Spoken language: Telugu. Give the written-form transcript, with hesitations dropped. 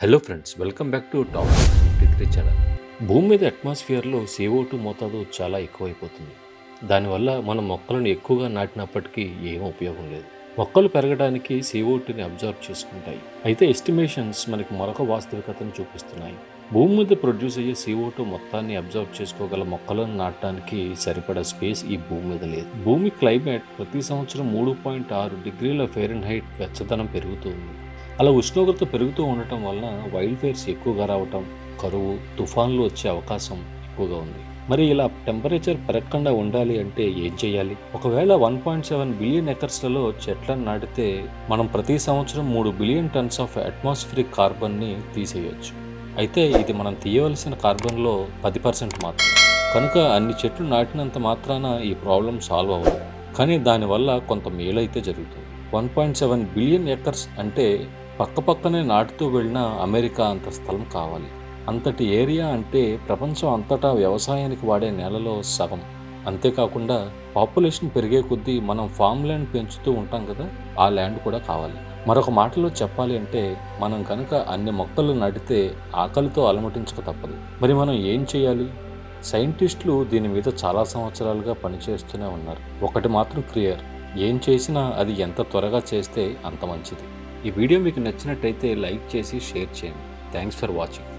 Hello friends, welcome back to top 53 channel. భూమి మీద అట్మాస్ఫియర్లో CO2 మోతాదు చాలా ఎక్కువైపోతుంది. దానివల్ల మనం మొక్కలను ఎక్కువగా నాటినప్పటికీ ఏం ఉపయోగం లేదు. మొక్కలు పెరగడానికి CO2ని అబ్జర్వ్ చేసుకుంటాయి. అయితే ఎస్టిమేషన్స్ మనకి మరొక వాస్తవికతను చూపిస్తున్నాయి. భూమి మీద ప్రొడ్యూస్ అయ్యే CO2 మొత్తాన్ని అబ్జర్వ్ చేసుకోగల మొక్కలను నాటడానికి సరిపడా స్పేస్ ఈ భూమి మీద లేదు. భూమి క్లైమేట్ ప్రతి సంవత్సరం 3.6 డిగ్రీల ఫారెన్హీట్ వెచ్చదనం పెరుగుతుంది. అలా ఉష్ణోగ్రత పెరుగుతూ ఉండటం వలన వైల్డ్ ఫైర్స్ ఎక్కువగా రావటం, కరువు, తుఫాన్లు వచ్చే అవకాశం ఎక్కువగా ఉంది. మరి ఇలా టెంపరేచర్ పెరగకుండా ఉండాలి అంటే ఏం చేయాలి? ఒకవేళ 1.7 బిలియన్ ఎకర్స్లలో చెట్లను నాటితే మనం ప్రతి సంవత్సరం 3 బిలియన్ టన్స్ ఆఫ్ అట్మాస్ఫిరిక్ కార్బన్ని తీసేయొచ్చు. అయితే ఇది మనం తీయవలసిన కార్బన్లో 10% మాత్రమే. కనుక అన్ని చెట్లు నాటినంత మాత్రాన ఈ ప్రాబ్లం సాల్వ్ అవ్వదు. కానీ దానివల్ల కొంత మేలైతే జరుగుతుంది. 1.7 బిలియన్ ఎకర్స్ అంటే పక్కపక్కనే నాటుతూ వెళ్ళిన అమెరికా అంత స్థలం కావాలి. అంతటి ఏరియా అంటే ప్రపంచం అంతటా వ్యవసాయానికి వాడే నేలలో సగం. అంతేకాకుండా పాపులేషన్ పెరిగే కొద్దీ మనం ఫామ్ ల్యాండ్ పెంచుతూ ఉంటాం కదా, ఆ ల్యాండ్ కూడా కావాలి. మరొక మాటలో చెప్పాలి అంటే మనం కనుక అన్ని మొక్కలు నాటితే ఆకలితో అలమటించక తప్పదు. మరి మనం ఏం చేయాలి? సైంటిస్టులు దీని మీద చాలా సంవత్సరాలుగా పనిచేస్తూనే ఉన్నారు. ఒకటి మాత్రం క్లియర్, ఏం చేసినా అది ఎంత త్వరగా చేస్తే అంత మంచిది. ఈ వీడియో మీకు నచ్చినట్టయితే లైక్ చేసి షేర్ చేయండి. Thanks for watching.